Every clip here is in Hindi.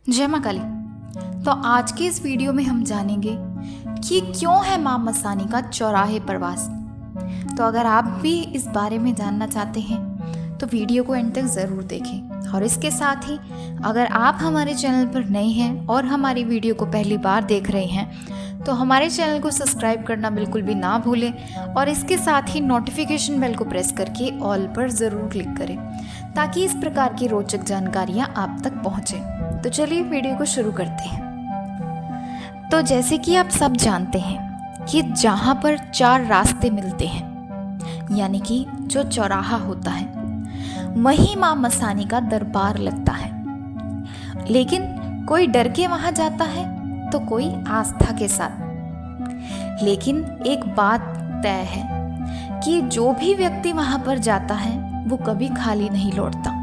जय माँ काली। तो आज के इस वीडियो में हम जानेंगे कि क्यों है माँ मसानी का चौराहे पर वास। तो अगर आप भी इस बारे में जानना चाहते हैं तो वीडियो को एंड तक ज़रूर देखें। और इसके साथ ही अगर आप हमारे चैनल पर नए हैं और हमारी वीडियो को पहली बार देख रहे हैं तो हमारे चैनल को सब्सक्राइब करना बिल्कुल भी ना भूलें और इसके साथ ही नोटिफिकेशन बेल को प्रेस करके ऑल पर ज़रूर क्लिक करें ताकि इस प्रकार की रोचक जानकारियाँ आप तक पहुँचें। तो चलिए वीडियो को शुरू करते हैं। तो जैसे कि आप सब जानते हैं कि जहाँ पर चार रास्ते मिलते हैं यानी कि जो चौराहा होता है वहीं माँ मसानी का दरबार लगता है। लेकिन कोई डर के वहाँ जाता है तो कोई आस्था के साथ। लेकिन एक बात तय है कि जो भी व्यक्ति वहाँ पर जाता है वो कभी खाली नहीं लौटता।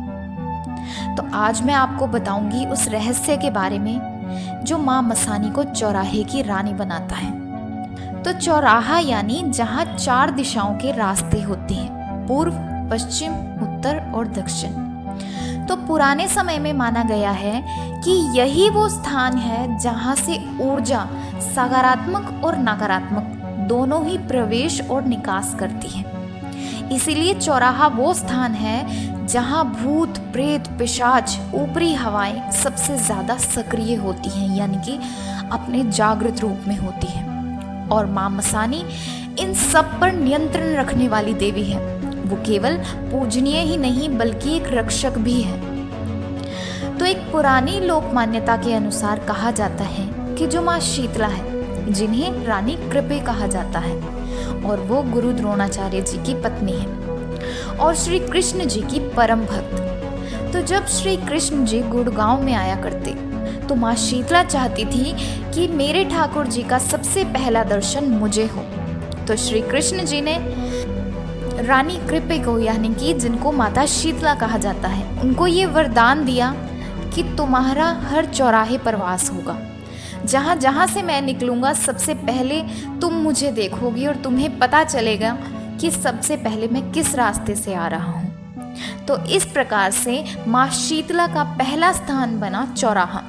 तो आज मैं आपको बताऊंगी उस रहस्य के बारे में जो माँ मसानी को चौराहे की रानी बनाता है। तो चौराहा यानी जहाँ चार दिशाओं के रास्ते होते हैं, पूर्व, पश्चिम, उत्तर और दक्षिण। तो पुराने समय में माना गया है कि यही वो स्थान है जहाँ से ऊर्जा सकारात्मक और नकारात्मक दोनों ही प्रवेश और निकास करती है। इसीलिए चौराहा वो स्थान है जहाँ भूत, प्रेत, पिशाच, ऊपरी हवाएं सबसे ज़्यादा सक्रिय होती हैं यानी कि अपने जागृत रूप में होती हैं। और माँ मसानी इन सब पर नियंत्रण रखने वाली देवी है। वो केवल पूजनीय ही नहीं बल्कि एक रक्षक भी है। तो एक पुरानी लोक मान्यता के अनुसार कहा जाता है कि जो माँ शीतला है, जिन्हें रानी कृपे कहा जाता है, और वो गुरु द्रोणाचार्य जी की पत्नी है और श्री कृष्ण जी की परम भक्त। तो जब श्री कृष्ण जी गुड़गांव में आया करते तो माँ शीतला चाहती थी कि मेरे ठाकुर जी का सबसे पहला दर्शन मुझे हो। तो श्री कृष्ण जी ने रानी कृपे को यानी कि जिनको माता शीतला कहा जाता है, उनको ये वरदान दिया कि तुम्हारा हर चौराहे पर वास होगा। जहाँ जहाँ से मैं निकलूँगा सबसे पहले तुम मुझे देखोगी और तुम्हें पता चलेगा कि सबसे पहले मैं किस रास्ते से आ रहा हूँ। तो इस प्रकार से माँ शीतला का पहला स्थान बना चौराहा।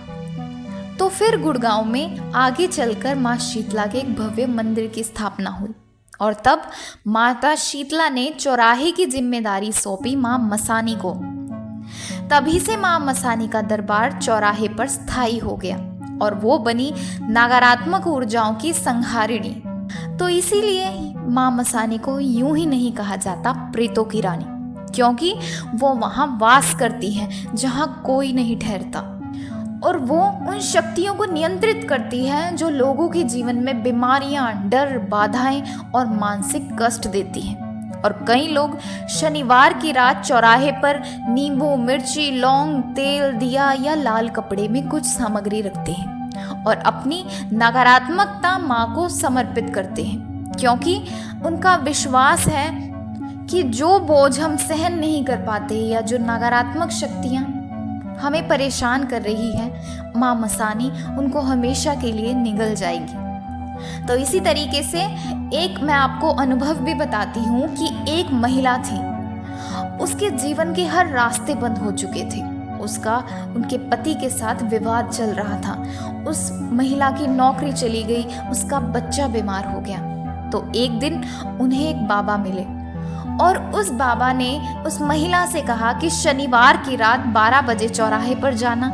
तो फिर गुड़गांव में आगे चलकर माँ शीतला के एक भव्य मंदिर की स्थापना हुई और तब माता शीतला ने चौराहे की जिम्मेदारी सौंपी माँ मसानी को। तभी से माँ मसानी का दरबार चौराहे पर स्थायी हो गया और वो बनी नकारात्मक ऊर्जाओं की संहारिणी। तो इसीलिए माँ मसानी को यूं ही नहीं कहा जाता प्रेतों की रानी, क्योंकि वो वहाँ वास करती हैं जहाँ कोई नहीं ठहरता और वो उन शक्तियों को नियंत्रित करती है जो लोगों के जीवन में बीमारियाँ, डर, बाधाएं और मानसिक कष्ट देती हैं। और कई लोग शनिवार की रात चौराहे पर नींबू, मिर्ची, लौंग, तेल, दिया या लाल कपड़े में कुछ सामग्री रखते हैं और अपनी नकारात्मकता माँ को समर्पित करते हैं, क्योंकि उनका विश्वास है कि जो बोझ हम सहन नहीं कर पाते या जो नकारात्मक शक्तियाँ हमें परेशान कर रही है, माँ मसानी उनको हमेशा के लिए निगल जाएगी। तो इसी तरीके से एक मैं आपको अनुभव भी बताती हूँ कि एक महिला थी, उसके जीवन के हर रास्ते बंद हो चुके थे। उसका उनके पति के साथ विवाद चल रहा था, उस महिला की नौकरी चली गई, उसका बच्चा बीमार हो गया। तो एक दिन उन्हें एक बाबा मिले और उस बाबा ने उस महिला से कहा कि शनिवार की रात 12 बजे चौराहे पर जाना,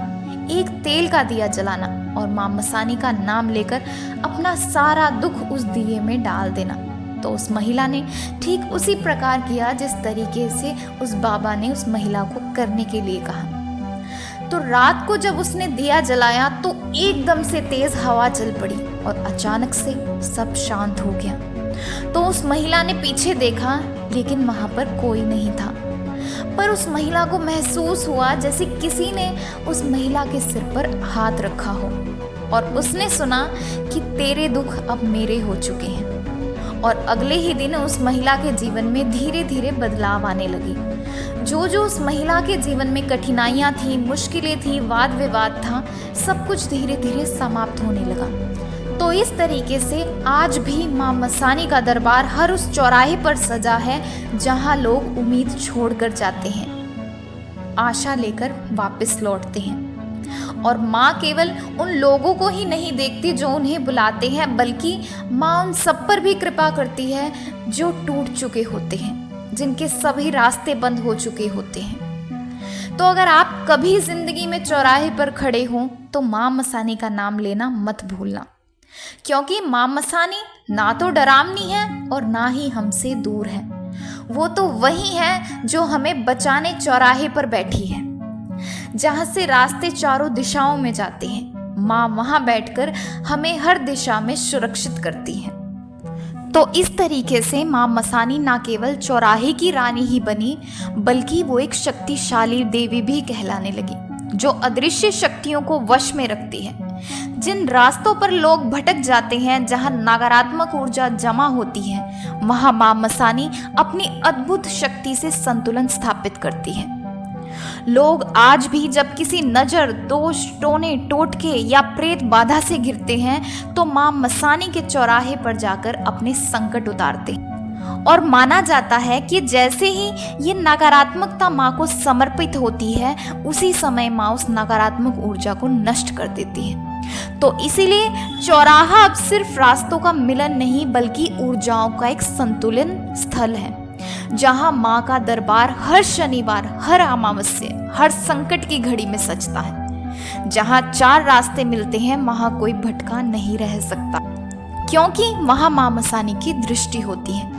एक तेल का दिया जलाना और माँ मसानी का नाम लेकर अपना सारा दुख उस दिए में डाल देना। तो उस महिला ने ठीक उसी प्रकार किया जिस तरीके से उस बाबा ने उस महिला को करने के लिए कहा। तो रात को जब उसने दिया जलाया तो एकदम से तेज हवा चल पड़ी और अचानक से सब शांत हो गया। तो उस महिला ने पीछे देखा लेकिन वहां पर कोई नहीं था, पर उस महिला को महसूस हुआ जैसे किसी ने उस महिला के सिर पर हाथ रखा हो और उसने सुना कि तेरे दुख अब मेरे हो चुके हैं। और अगले ही दिन उस महिला के जीवन में धीरे धीरे बदलाव आने लगे। जो जो उस महिला के जीवन में कठिनाइयाँ थी, मुश्किलें थी, वाद विवाद था, सब कुछ धीरे धीरे समाप्त होने लगा। तो इस तरीके से आज भी माँ मसानी का दरबार हर उस चौराहे पर सजा है जहाँ लोग उम्मीद छोड़कर जाते हैं, आशा लेकर वापस लौटते हैं। और माँ केवल उन लोगों को ही नहीं देखती जो उन्हें बुलाते हैं, बल्कि माँ उन सब पर भी कृपा करती है जो टूट चुके होते हैं, जिनके सभी रास्ते बंद हो चुके होते हैं। तो अगर आप कभी जिंदगी में चौराहे पर खड़े हों तो माँ मसानी का नाम लेना मत भूलना, क्योंकि माँ मसानी ना तो डरावनी है और ना ही हमसे दूर है। वो तो वही है जो हमें बचाने चौराहे पर बैठी है, जहाँ से रास्ते चारों दिशाओं में जाते हैं। माँ वहाँ बैठकर हमें हर दिशा में सुरक्षित करती है। तो इस तरीके से माँ मसानी ना केवल चौराहे की रानी ही बनी, बल्कि वो एक शक्तिशाली देवी भी कहलाने लगी, जो अदृश्य शक्तियों को वश में रखती है। जिन रास्तों पर लोग भटक जाते हैं, जहां नकारात्मक ऊर्जा जमा होती है, वहां मां मसानी अपनी अद्भुत शक्ति से संतुलन स्थापित करती है। लोग आज भी जब किसी नजर, दोष, टोने, टोटके या प्रेत बाधा से घिरते हैं तो मां मसानी के चौराहे पर जाकर अपने संकट उतारते हैं। और माना जाता है कि जैसे ही ये नकारात्मकता माँ को समर्पित होती है, उसी समय माँ उस नकारात्मक ऊर्जा को नष्ट कर देती है। तो इसीलिए चौराहा अब सिर्फ रास्तों का मिलन नहीं, बल्कि ऊर्जाओं का एक संतुलन स्थल है, जहाँ माँ का दरबार हर शनिवार, हर अमावस्या, हर संकट की घड़ी में सजता है। जहाँ चार रास्ते मिलते हैं, वहाँ कोई भटका नहीं रह सकता, क्योंकि वहाँ माँ मसानी की दृष्टि होती है।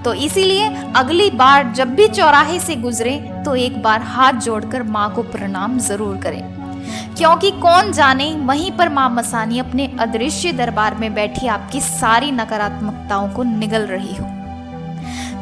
तो इसीलिए अगली बार जब भी चौराहे से गुजरे तो एक बार हाथ जोड़कर माँ को प्रणाम जरूर करें, क्योंकि कौन जाने वहीं पर माँ मसानी अपने अदृश्य दरबार में बैठी आपकी सारी नकारात्मकताओं को निगल रही हो।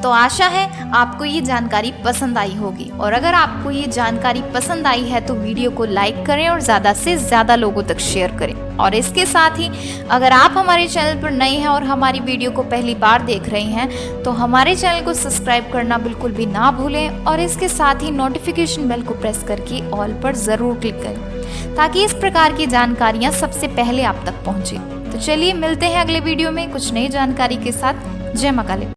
तो आशा है आपको ये जानकारी पसंद आई होगी, और अगर आपको ये जानकारी पसंद आई है तो वीडियो को लाइक करें और ज़्यादा से ज़्यादा लोगों तक शेयर करें। और इसके साथ ही अगर आप हमारे चैनल पर नए हैं और हमारी वीडियो को पहली बार देख रहे हैं तो हमारे चैनल को सब्सक्राइब करना बिल्कुल भी ना भूलें, और इसके साथ ही नोटिफिकेशन बेल को प्रेस करके ऑल पर ज़रूर क्लिक करें, ताकि इस प्रकार की जानकारियाँ सबसे पहले आप तक पहुँचे। तो चलिए मिलते हैं अगले वीडियो में कुछ नई जानकारी के साथ। जय मां काली।